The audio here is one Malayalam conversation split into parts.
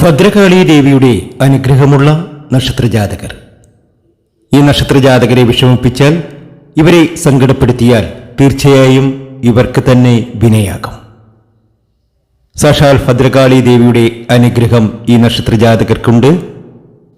ഭദ്രകാളി ദേവിയുടെ അനുഗ്രഹമുള്ള നക്ഷത്രജാതകർ. ഈ നക്ഷത്രജാതകരെ വിഷമിപ്പിച്ചാൽ, ഇവരെ സങ്കടപ്പെടുത്തിയാൽ തീർച്ചയായും ഇവർക്ക് തന്നെ വിനയാകും. സാക്ഷാൽ ഭദ്രകാളി ദേവിയുടെ അനുഗ്രഹം ഈ നക്ഷത്രജാതകർക്കുണ്ട്.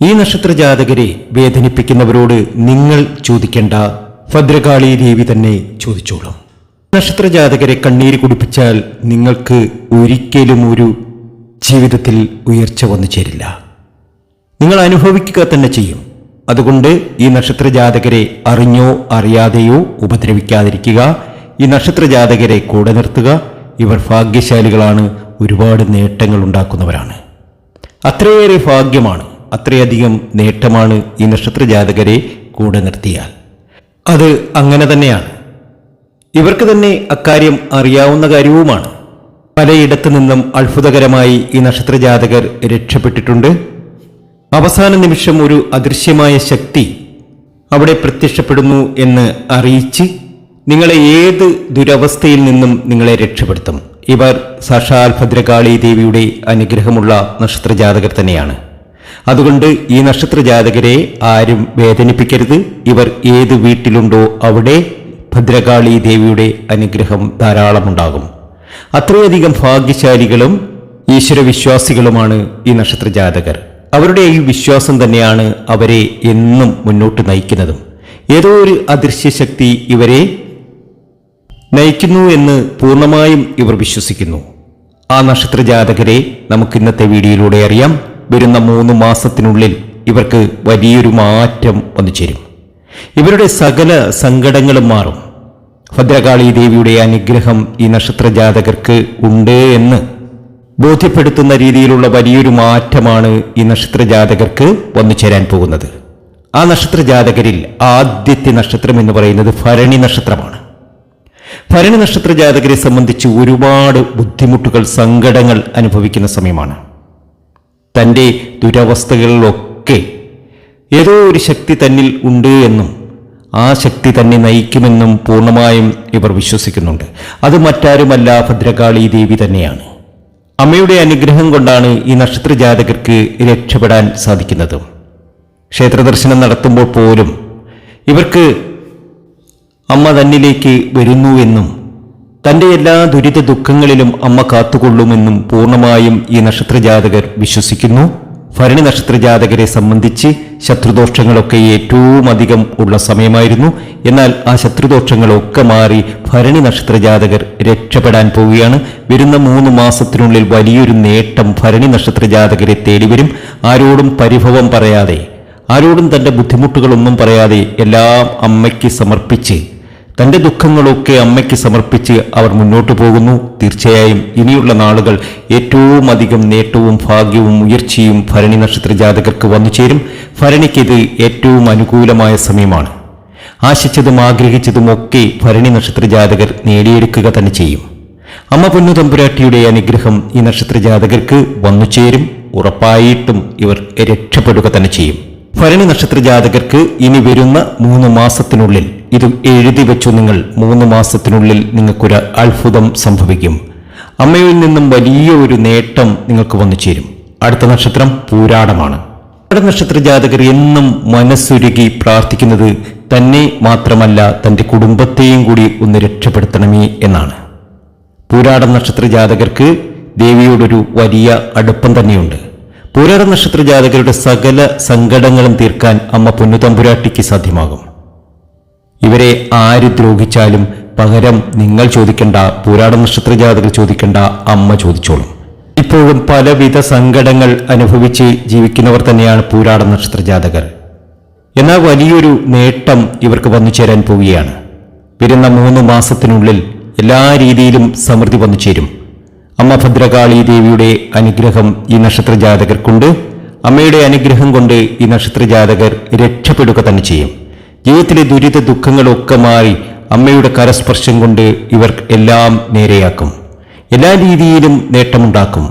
ഈ നക്ഷത്രജാതകരെ വേദനിപ്പിക്കുന്നവരോട് നിങ്ങൾ ചോദിക്കേണ്ട, ഭദ്രകാളി ദേവി തന്നെ ചോദിച്ചോളും. നക്ഷത്രജാതകരെ കണ്ണീര് കുടിപ്പിച്ചാൽ നിങ്ങൾക്ക് ഒരിക്കലും ഒരു ജീവിതത്തിൽ ഉയർച്ച വന്നു ചേരില്ല. നിങ്ങൾ അനുഭവിക്കുക തന്നെ ചെയ്യും. അതുകൊണ്ട് ഈ നക്ഷത്രജാതകരെ അറിഞ്ഞോ അറിയാതെയോ ഉപദ്രവിക്കാതിരിക്കുക. ഈ നക്ഷത്രജാതകരെ കൂടെ നിർത്തുക. ഇവർ ഭാഗ്യശാലികളാണ്, ഒരുപാട് നേട്ടങ്ങൾ ഉണ്ടാക്കുന്നവരാണ്. അത്രയേറെ ഭാഗ്യമാണ്, അത്രയധികം നേട്ടമാണ് ഈ നക്ഷത്രജാതകരെ കൂടെ നിർത്തിയാൽ. അത് അങ്ങനെ തന്നെയാണ്. ഇവർക്ക് തന്നെ അക്കാര്യം അറിയാവുന്ന കാര്യവുമാണ്. പലയിടത്തു നിന്നും അത്ഭുതകരമായി ഈ നക്ഷത്രജാതകർ രക്ഷപ്പെട്ടിട്ടുണ്ട്. അവസാന നിമിഷം ഒരു അദൃശ്യമായ ശക്തി അവിടെ പ്രത്യക്ഷപ്പെടുന്നു എന്ന് അറിയിച്ച് നിങ്ങളെ ഏത് ദുരവസ്ഥയിൽ നിന്നും നിങ്ങളെ രക്ഷപ്പെടുത്തും. ഇവർ സാക്ഷാൽ ഭദ്രകാളി ദേവിയുടെ അനുഗ്രഹമുള്ള നക്ഷത്രജാതകർ തന്നെയാണ്. അതുകൊണ്ട് ഈ നക്ഷത്രജാതകരെ ആരും വേദനിപ്പിക്കരുത്. ഇവർ ഏത് വീട്ടിലുണ്ടോ അവിടെ ഭദ്രകാളി ദേവിയുടെ അനുഗ്രഹം ധാരാളമുണ്ടാകും. അത്രയധികം ഭാഗ്യശാലികളും ഈശ്വരവിശ്വാസികളുമാണ് ഈ നക്ഷത്രജാതകർ. അവരുടെ ഈ വിശ്വാസം തന്നെയാണ് അവരെ എന്നും മുന്നോട്ട് നയിക്കുന്നതും. ഏതോ ഒരു അദൃശ്യ ശക്തി ഇവരെ നയിക്കുന്നു എന്ന് പൂർണ്ണമായും ഇവർ വിശ്വസിക്കുന്നു. ആ നക്ഷത്രജാതകരെ നമുക്ക് ഇന്നത്തെ വീഡിയോയിലൂടെ അറിയാം. വരുന്ന 3 മാസത്തിനുള്ളിൽ ഇവർക്ക് വലിയൊരു മാറ്റം വന്നു ചേരും. ഇവരുടെ സകല സങ്കടങ്ങളും മാറും. ഭദ്രകാളി ദേവിയുടെ അനുഗ്രഹം ഈ നക്ഷത്രജാതകർക്ക് ഉണ്ട് എന്ന് ബോധ്യപ്പെടുത്തുന്ന രീതിയിലുള്ള വലിയൊരു മാറ്റമാണ് ഈ നക്ഷത്രജാതകർക്ക് വന്നു ചേരാൻ പോകുന്നത്. ആ നക്ഷത്രജാതകരിൽ ആദ്യത്തെ നക്ഷത്രം എന്ന് പറയുന്നത് ഭരണി നക്ഷത്രമാണ്. ഭരണി നക്ഷത്രജാതകരെ സംബന്ധിച്ച് ഒരുപാട് ബുദ്ധിമുട്ടുകൾ, സങ്കടങ്ങൾ അനുഭവിക്കുന്ന സമയമാണ്. തൻ്റെ ദുരവസ്ഥകളിലൊക്കെ ഏതോ ഒരു ശക്തി തന്നിൽ ഉണ്ട് എന്നും ആ ശക്തി തന്നെ നയിക്കുമെന്നും പൂർണ്ണമായും ഇവർ വിശ്വസിക്കുന്നുണ്ട്. അത് മറ്റാരുമല്ല, ഭദ്രകാളി ദേവി തന്നെയാണ്. അമ്മയുടെ അനുഗ്രഹം കൊണ്ടാണ് ഈ നക്ഷത്രജാതകർക്ക് രക്ഷപ്പെടാൻ സാധിക്കുന്നത്. ക്ഷേത്രദർശനം നടത്തുമ്പോൾ പോലും ഇവർക്ക് അമ്മ തന്നിലേക്ക് വരുന്നുവെന്നും തൻ്റെ എല്ലാ ദുരിത ദുഃഖങ്ങളിലും അമ്മ കാത്തുകൊള്ളുമെന്നും പൂർണ്ണമായും ഈ നക്ഷത്രജാതകർ വിശ്വസിക്കുന്നു. ഭരണി നക്ഷത്രജാതകരെ സംബന്ധിച്ച് ശത്രുദോഷങ്ങളൊക്കെ ഏറ്റവും അധികം ഉള്ള സമയമായിരുന്നു. എന്നാൽ ആ ശത്രുദോഷങ്ങളൊക്കെ മാറി ഭരണി നക്ഷത്രജാതകർ രക്ഷപ്പെടാൻ പോവുകയാണ്. വരുന്ന 3 മാസത്തിനുള്ളിൽ വലിയൊരു നേട്ടം ഭരണി നക്ഷത്രജാതകരെ തേടിവരും. ആരോടും പരിഭവം പറയാതെ, ആരോടും തൻ്റെ ബുദ്ധിമുട്ടുകളൊന്നും പറയാതെ എല്ലാം അമ്മയ്ക്ക് സമർപ്പിച്ച്, തൻ്റെ ദുഃഖങ്ങളൊക്കെ അമ്മയ്ക്ക് സമർപ്പിച്ച് അവർ മുന്നോട്ട് പോകുന്നു. തീർച്ചയായും ഇനിയുള്ള നാളുകൾ ഏറ്റവും അധികം നേട്ടവും ഭാഗ്യവും ഉയർച്ചയും ഭരണി നക്ഷത്രജാതകർക്ക് വന്നു ചേരും. ഭരണിക്കിത് ഏറ്റവും അനുകൂലമായ സമയമാണ്. ആശിച്ചതും ആഗ്രഹിച്ചതുമൊക്കെ ഭരണി നക്ഷത്രജാതകർ നേടിയെടുക്കുക തന്നെ ചെയ്യും. അമ്മ പൊന്നു തമ്പുരാട്ടിയുടെ അനുഗ്രഹം ഈ നക്ഷത്രജാതകർക്ക് വന്നു ചേരും. ഉറപ്പായിട്ടും ഇവർ രക്ഷപ്പെടുക തന്നെ ചെയ്യും. ഭരണി നക്ഷത്രജാതകർക്ക് ഇനി വരുന്ന 3 മാസത്തിനുള്ളിൽ ഇത് എഴുതി വെച്ചു. നിങ്ങൾ 3 മാസത്തിനുള്ളിൽ നിങ്ങൾക്കൊരു അത്ഭുതം സംഭവിക്കും. അമ്മയിൽ നിന്നും വലിയ ഒരു നേട്ടം നിങ്ങൾക്ക് വന്നു ചേരും. അടുത്ത നക്ഷത്രം പൂരാടമാണ്. പൂരാട നക്ഷത്രജാതകർ എന്നും മനസ്സുരുകി പ്രാർത്ഥിക്കുന്നത് തന്നെ മാത്രമല്ല, തൻ്റെ കുടുംബത്തെയും കൂടി ഒന്ന് രക്ഷപ്പെടുത്തണമേ എന്നാണ്. പൂരാട നക്ഷത്രജാതകർക്ക് ദേവിയോടൊരു വലിയ അടുപ്പം തന്നെയുണ്ട്. പൂരാട നക്ഷത്രജാതകരുടെ സകല സങ്കടങ്ങളും തീർക്കാൻ അമ്മ പൊന്നുതമ്പുരാട്ടിക്ക് സാധ്യമാകും. ഇവരെ ആര് ദ്രോഹിച്ചാലും പകരം നിങ്ങൾ ചോദിക്കേണ്ട, പൂരാട നക്ഷത്രജാതകർ ചോദിക്കേണ്ട, അമ്മ ചോദിച്ചോളും. ഇപ്പോഴും പലവിധ സങ്കടങ്ങൾ അനുഭവിച്ച് ജീവിക്കുന്നവർ തന്നെയാണ് പൂരാട നക്ഷത്രജാതകർ. എന്നാൽ വലിയൊരു നേട്ടം ഇവർക്ക് വന്നു ചേരാൻ പോവുകയാണ്. വരുന്ന 3 മാസത്തിനുള്ളിൽ എല്ലാ രീതിയിലും സമൃദ്ധി വന്നു ചേരും. അമ്മ ഭദ്രകാളി ദേവിയുടെ അനുഗ്രഹം ഈ നക്ഷത്രജാതകർക്കുണ്ട്. അമ്മയുടെ അനുഗ്രഹം കൊണ്ട് ഈ നക്ഷത്രജാതകർ രക്ഷപ്പെടുക തന്നെ ചെയ്യും. ജീവിതത്തിലെ ദുരിത ദുഃഖങ്ങളൊക്കെ മാറി അമ്മയുടെ കരസ്പർശം കൊണ്ട് ഇവർ എല്ലാം നേരെയാക്കും. എല്ലാ രീതിയിലും നേട്ടമുണ്ടാക്കും.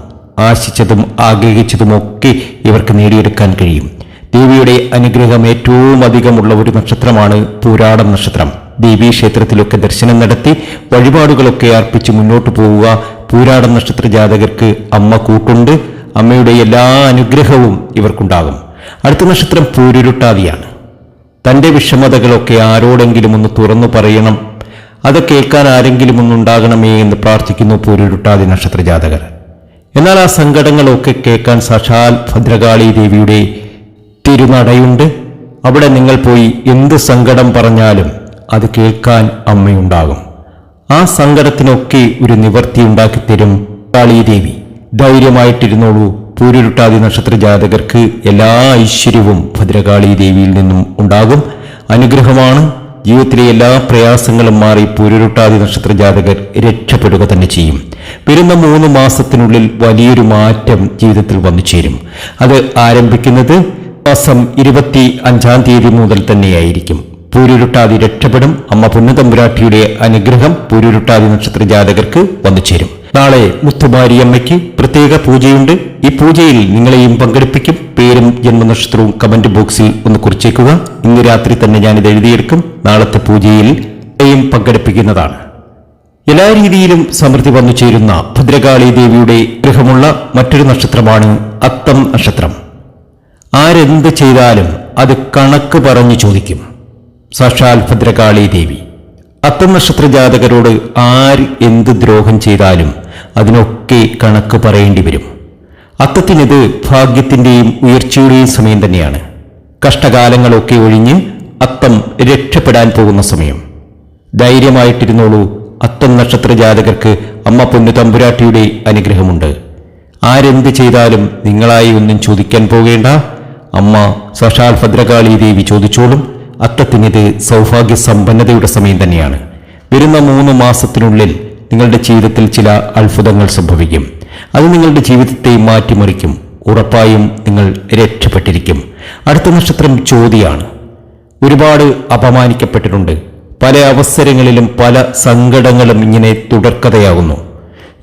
ആശിച്ചതും ആഗ്രഹിച്ചതുമൊക്കെ ഇവർക്ക് നേടിയെടുക്കാൻ കഴിയും. ദേവിയുടെ അനുഗ്രഹം ഏറ്റവും അധികമുള്ള ഒരു നക്ഷത്രമാണ് പൂരാടം നക്ഷത്രം. ദേവീക്ഷേത്രത്തിലൊക്കെ ദർശനം നടത്തി വഴിപാടുകളൊക്കെ അർപ്പിച്ച് മുന്നോട്ട് പോവുക. പൂരാടം നക്ഷത്ര ജാതകർക്ക് അമ്മ കൂട്ടുണ്ട്. അമ്മയുടെ എല്ലാ അനുഗ്രഹവും ഇവർക്കുണ്ടാകും. അടുത്ത നക്ഷത്രം പൂരുരുട്ടാതിയാണ്. തന്റെ വിഷമതകളൊക്കെ ആരോടെങ്കിലും ഒന്ന് തുറന്നു പറയണം, അത് കേൾക്കാൻ ആരെങ്കിലും ഒന്നുണ്ടാകണമേ എന്ന് പ്രാർത്ഥിക്കുന്നു പൂരുരുട്ടാതി നക്ഷത്ര ജാതകർ. എന്നാൽ ആ സങ്കടങ്ങളൊക്കെ കേൾക്കാൻ സാക്ഷാൽ ഭദ്രകാളി ദേവിയുടെ തിരുനടയുണ്ട്. അവിടെ നിങ്ങൾ പോയി എന്ത് സങ്കടം പറഞ്ഞാലും അത് കേൾക്കാൻ അമ്മയുണ്ടാകും. ആ സങ്കടത്തിനൊക്കെ ഒരു നിവർത്തി ഉണ്ടാക്കിത്തരും കാളി ദേവി. ധൈര്യമായിട്ടിരുന്നോളൂ. പൂരുരുട്ടാതി നക്ഷത്ര ജാതകർക്ക് എല്ലാ ഐശ്വര്യവും ഭദ്രകാളി ദേവിയിൽ നിന്നും ഉണ്ടാകും. അനുഗ്രഹമാണ്. ജീവിതത്തിലെ എല്ലാ പ്രയാസങ്ങളും മാറി പൂരുരുട്ടാതി നക്ഷത്ര ജാതകർ രക്ഷപ്പെടുക തന്നെ ചെയ്യും. വരുന്ന 3 മാസത്തിനുള്ളിൽ വലിയൊരു മാറ്റം ജീവിതത്തിൽ വന്നു ചേരും. അത് ആരംഭിക്കുന്നത് മാസം 25-ാം തീയതി മുതൽ തന്നെയായിരിക്കും. പൂരുരുട്ടാതി രക്ഷപ്പെടും. അമ്മ പൊന്നുതമ്പുരാട്ടിയുടെ അനുഗ്രഹം പൂരുരുട്ടാതി നക്ഷത്ര ജാതകർക്ക് വന്നു ചേരും. നാളെ മുത്തുമാരിയമ്മയ്ക്ക് പ്രത്യേക പൂജയുണ്ട്. ഈ പൂജയിൽ നിങ്ങളെയും പങ്കെടുപ്പിക്കും. പേരും ജന്മനക്ഷത്രവും കമന്റ് ബോക്സിൽ ഒന്ന് കുറിച്ചേക്കുക. ഇന്ന് രാത്രി തന്നെ ഞാനിത് എഴുതിയെടുക്കും. നാളത്തെ പൂജയിൽ പങ്കെടുപ്പിക്കുന്നതാണ്. എല്ലാ രീതിയിലും സമൃദ്ധി വന്നു ചേരുന്ന ഭദ്രകാളി ദേവിയുടെ ഗൃഹമുള്ള മറ്റൊരു നക്ഷത്രമാണ് അത്തം നക്ഷത്രം. ആരെന്ത് ചെയ്താലും അത് കണക്ക് പറഞ്ഞു ചോദിക്കും സാക്ഷാൽ ഭദ്രകാളി ദേവി. അത്തം നക്ഷത്ര ജാതകരോട് ആര് എന്ത് ദ്രോഹം ചെയ്താലും അതിനൊക്കെ കണക്ക് പറയേണ്ടി വരും. അത്തത്തിനിത് ഭാഗ്യത്തിന്റെയും ഉയർച്ചയുടെയും സമയം തന്നെയാണ്. കഷ്ടകാലങ്ങളൊക്കെ ഒഴിഞ്ഞ് അത്തം രക്ഷപ്പെടാൻ പോകുന്ന സമയം. ധൈര്യമായിട്ടിരുന്നോളൂ. അത്തം നക്ഷത്ര ജാതകർക്ക് അമ്മ പൊന്നു തമ്പുരാട്ടിയുടെ അനുഗ്രഹമുണ്ട്. ആരെന്ത് ചെയ്താലും നിങ്ങളായി ഒന്നും ചോദിക്കാൻ പോകേണ്ട. അമ്മ സാക്ഷാൽ ഭദ്രകാളി ദേവി ചോദിച്ചോളും. അത്തത്തിനിത് സൗഭാഗ്യ സമ്പന്നതയുടെ സമയം തന്നെയാണ്. വരുന്ന 3 മാസത്തിനുള്ളിൽ നിങ്ങളുടെ ജീവിതത്തിൽ ചില അത്ഭുതങ്ങൾ സംഭവിക്കും. അത് നിങ്ങളുടെ ജീവിതത്തെ മാറ്റിമറിക്കും. ഉറപ്പായും നിങ്ങൾ രക്ഷപ്പെട്ടിരിക്കും. അടുത്ത നക്ഷത്രം ചോതിയാണ്. ഒരുപാട് അപമാനിക്കപ്പെട്ടിട്ടുണ്ട്. പല അവസരങ്ങളിലും പല സങ്കടങ്ങളും ഇങ്ങനെ തുടർക്കഥയാകുന്നു.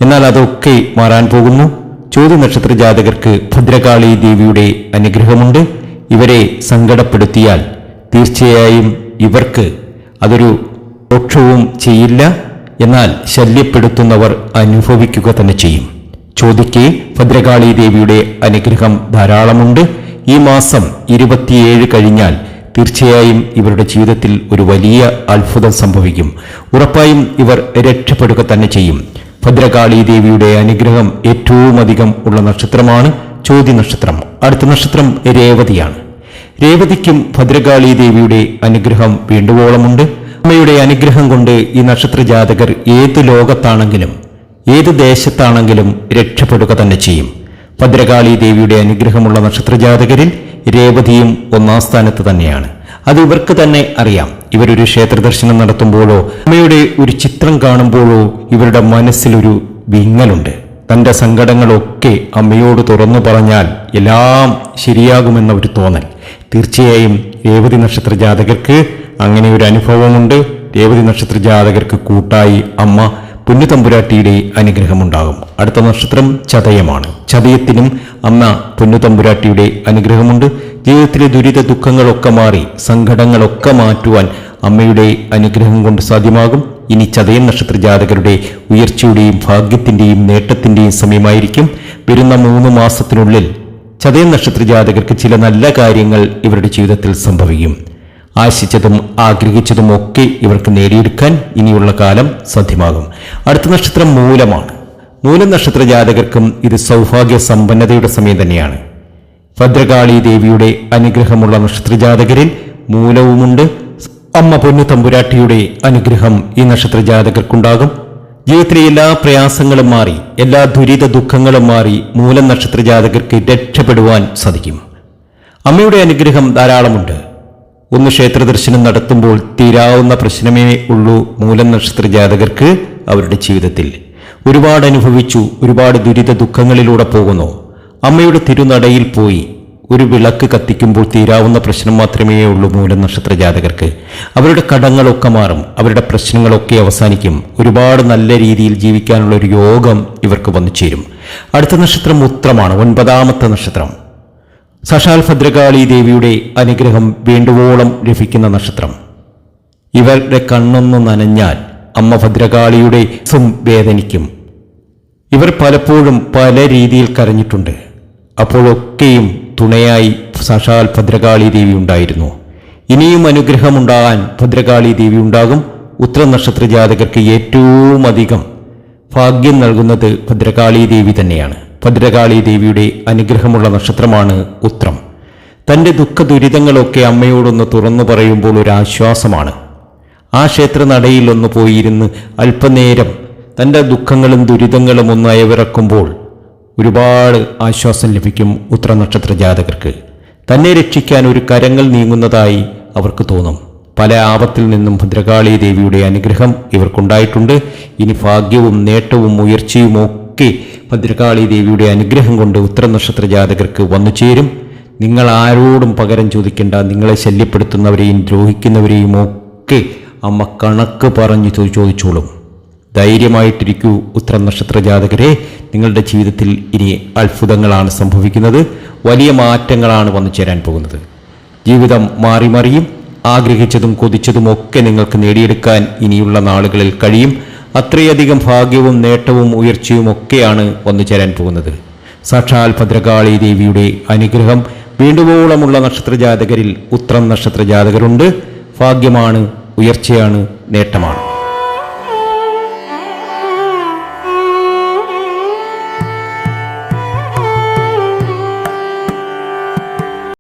എന്നാൽ അതൊക്കെ മാറാൻ പോകുന്നു. ചോതി നക്ഷത്ര ജാതകർക്ക് ഭദ്രകാളി ദേവിയുടെ അനുഗ്രഹമുണ്ട്. ഇവരെ സങ്കടപ്പെടുത്തിയാൽ തീർച്ചയായും ഇവർക്ക് അതൊരു ദോഷവും ചെയ്യില്ല. എന്നാൽ ശല്യപ്പെടുത്തുന്നവർ അനുഭവിക്കുക തന്നെ ചെയ്യും. ചോദിക്ക് ഭദ്രകാളി ദേവിയുടെ അനുഗ്രഹം ധാരാളമുണ്ട്. ഈ മാസം 27 കഴിഞ്ഞാൽ തീർച്ചയായും ഇവരുടെ ജീവിതത്തിൽ ഒരു വലിയ അത്ഭുതം സംഭവിക്കും. ഉറപ്പായും ഇവർ രക്ഷപ്പെടുക തന്നെ ചെയ്യും. ഭദ്രകാളി ദേവിയുടെ അനുഗ്രഹം ഏറ്റവും അധികം ഉള്ള നക്ഷത്രമാണ് ചോതി നക്ഷത്രം. അടുത്ത നക്ഷത്രം രേവതിയാണ്. രേവതിക്കും ഭദ്രകാളി ദേവിയുടെ അനുഗ്രഹം വേണ്ടുവോളമുണ്ട്. അമ്മയുടെ അനുഗ്രഹം കൊണ്ട് ഈ നക്ഷത്ര ജാതകർ ഏത് ലോകത്താണെങ്കിലും ഏത് ദേശത്താണെങ്കിലും രക്ഷപ്പെടുക തന്നെ ചെയ്യും. ഭദ്രകാളി ദേവിയുടെ അനുഗ്രഹമുള്ള നക്ഷത്ര ജാതകരിൽ രേവതിയും 1-ാം സ്ഥാനത്ത് തന്നെയാണ്. അത് ഇവർക്ക് തന്നെ അറിയാം. ഇവരൊരു ക്ഷേത്ര ദർശനം നടത്തുമ്പോഴോ അമ്മയുടെ ഒരു ചിത്രം കാണുമ്പോഴോ ഇവരുടെ മനസ്സിലൊരു വിങ്ങലുണ്ട്. തന്റെ സങ്കടങ്ങളൊക്കെ അമ്മയോട് തുറന്നു പറഞ്ഞാൽ എല്ലാം ശരിയാകുമെന്ന ഒരു തോന്നൽ. തീർച്ചയായും രേവതി നക്ഷത്ര ജാതകർക്ക് അങ്ങനെ ഒരു അനുഭവമുണ്ട്. രേവതി നക്ഷത്ര ജാതകർക്ക് കൂട്ടായി അമ്മ പൊന്നുതമ്പുരാട്ടിയുടെ അനുഗ്രഹമുണ്ടാകും. അടുത്ത നക്ഷത്രം ചതയമാണ്. ചതയത്തിനും അമ്മ പൊന്നുതമ്പുരാട്ടിയുടെ അനുഗ്രഹമുണ്ട്. ജീവിതത്തിലെ ദുരിത ദുഃഖങ്ങളൊക്കെ മാറി സങ്കടങ്ങളൊക്കെ മാറ്റുവാൻ അമ്മയുടെ അനുഗ്രഹം കൊണ്ട് സാധ്യമാകും. ഇനി ചതയം നക്ഷത്ര ജാതകരുടെ ഉയർച്ചയുടെയും ഭാഗ്യത്തിന്റെയും നേട്ടത്തിന്റെയും സമയമായിരിക്കും. വരുന്ന 3 മാസത്തിനുള്ളിൽ ചതയം നക്ഷത്ര ജാതകർക്ക് ചില നല്ല കാര്യങ്ങൾ ഇവരുടെ ജീവിതത്തിൽ സംഭവിക്കും. ആശിച്ചതും ആഗ്രഹിച്ചതും ഒക്കെ ഇവർക്ക് നേടിയെടുക്കാൻ ഇനിയുള്ള കാലം സാധ്യമാകും. അടുത്ത നക്ഷത്രം മൂലമാണ്. മൂലം നക്ഷത്ര ജാതകർക്കും ഇത് സൗഭാഗ്യ സമ്പന്നതയുടെ സമയം തന്നെയാണ്. ഭദ്രകാളി ദേവിയുടെ അനുഗ്രഹമുള്ള നക്ഷത്ര ജാതകരിൽ മൂലവുമുണ്ട്. അമ്മ പൊന്നു തമ്പുരാട്ടിയുടെ അനുഗ്രഹം ഈ നക്ഷത്ര ജാതകർക്കുണ്ടാകും. ജീവിതത്തിലെ എല്ലാ പ്രയാസങ്ങളും മാറി എല്ലാ ദുരിത ദുഃഖങ്ങളും മാറി മൂലം നക്ഷത്ര ജാതകർക്ക് രക്ഷപ്പെടുവാൻ സാധിക്കും. അമ്മയുടെ അനുഗ്രഹം ധാരാളമുണ്ട്. ഒന്ന് ക്ഷേത്ര ദർശനം നടത്തുമ്പോൾ തീരാവുന്ന പ്രശ്നമേ ഉള്ളൂ മൂലം നക്ഷത്ര ജാതകർക്ക്. അവരുടെ ജീവിതത്തിൽ ഒരുപാട് അനുഭവിച്ചു, ഒരുപാട് ദുരിത ദുഃഖങ്ങളിലൂടെ പോകുന്നു. അമ്മയുടെ തിരുനടയിൽ പോയി ഒരു വിളക്ക് കത്തിക്കുമ്പോൾ തീരാവുന്ന പ്രശ്നം മാത്രമേ ഉള്ളൂ മൂലം നക്ഷത്ര ജാതകർക്ക്. അവരുടെ കടങ്ങളൊക്കെ മാറും, അവരുടെ പ്രശ്നങ്ങളൊക്കെ അവസാനിക്കും. ഒരുപാട് നല്ല രീതിയിൽ ജീവിക്കാനുള്ള ഒരു യോഗം ഇവർക്ക് വന്നു ചേരും. അടുത്ത നക്ഷത്രം ഉത്രമാണ്, 9ാമത്തെ നക്ഷത്രം. സാക്ഷാൽ ഭദ്രകാളി ദേവിയുടെ അനുഗ്രഹം വേണ്ടുവോളം ലഭിക്കുന്ന നക്ഷത്രം. ഇവരുടെ കണ്ണൊന്നു നനഞ്ഞാൽ അമ്മ ഭദ്രകാളിയുടെ വേദനിക്കും. ഇവർ പലപ്പോഴും പല രീതിയിൽ കരഞ്ഞിട്ടുണ്ട്. അപ്പോഴൊക്കെയും തുണയായി സാക്ഷാൽ ഭദ്രകാളി ദേവി ഉണ്ടായിരുന്നു. ഇനിയും അനുഗ്രഹമുണ്ടാകാൻ ഭദ്രകാളി ദേവി ഉണ്ടാകും. ഉത്ര നക്ഷത്ര ജാതകർക്ക് ഏറ്റവും അധികം ഭാഗ്യം നൽകുന്നത് ഭദ്രകാളി ദേവി തന്നെയാണ്. ഭദ്രകാളി ദേവിയുടെ അനുഗ്രഹമുള്ള നക്ഷത്രമാണ് ഉത്രം. തൻ്റെ ദുഃഖ ദുരിതങ്ങളൊക്കെ അമ്മയോടൊന്ന് തുറന്നു പറയുമ്പോൾ ഒരു ആശ്വാസമാണ്. ആ ക്ഷേത്ര നടയിൽ ഒന്ന് പോയിരുന്ന് അല്പനേരം തൻ്റെ ദുഃഖങ്ങളും ദുരിതങ്ങളും ഒന്ന് അയവിറക്കുമ്പോൾ ഒരുപാട് ആശ്വാസം ലഭിക്കും ഉത്ര നക്ഷത്ര ജാതകർക്ക്. തന്നെ രക്ഷിക്കാൻ ഒരു കരങ്ങൾ നീങ്ങുന്നതായി അവർക്ക് തോന്നും. പല ആപത്തിൽ നിന്നും ഭദ്രകാളി ദേവിയുടെ അനുഗ്രഹം ഇവർക്കുണ്ടായിട്ടുണ്ട്. ഇനി ഭാഗ്യവും നേട്ടവും ഉയർച്ചയും ഒക്കെ ഭദ്രകാളി ദേവിയുടെ അനുഗ്രഹം കൊണ്ട് ഉത്തര നക്ഷത്ര ജാതകർക്ക് വന്നു ചേരും. നിങ്ങൾ ആരോടും പകരം ചോദിക്കേണ്ട. നിങ്ങളെ ശല്യപ്പെടുത്തുന്നവരെയും ദ്രോഹിക്കുന്നവരെയും ഒക്കെ അമ്മ കണക്ക് പറഞ്ഞു ചോദിച്ചോളും. ധൈര്യമായിട്ടിരിക്കൂ ഉത്തര നക്ഷത്ര ജാതകരെ. നിങ്ങളുടെ ജീവിതത്തിൽ ഇനി അത്ഭുതങ്ങളാണ് സംഭവിക്കുന്നത്. വലിയ മാറ്റങ്ങളാണ് വന്നു ചേരാൻ പോകുന്നത്. ജീവിതം മാറി മറിയും. ആഗ്രഹിച്ചതും കൊതിച്ചതും ഒക്കെ നിങ്ങൾക്ക് നേടിയെടുക്കാൻ ഇനിയുള്ള നാളുകളിൽ കഴിയും. അത്രയധികം ഭാഗ്യവും നേട്ടവും ഉയർച്ചയും ഒക്കെയാണ് വന്നു ചേരാൻ പോകുന്നത്. സാക്ഷാൽ ഭദ്രകാളി ദേവിയുടെ അനുഗ്രഹം വീണ്ടുവോളമുള്ള നക്ഷത്ര ജാതകരിൽ ഉത്രം നക്ഷത്ര ജാതകരുണ്ട്. ഭാഗ്യമാണ്, ഉയർച്ചയാണ്, നേട്ടമാണ്.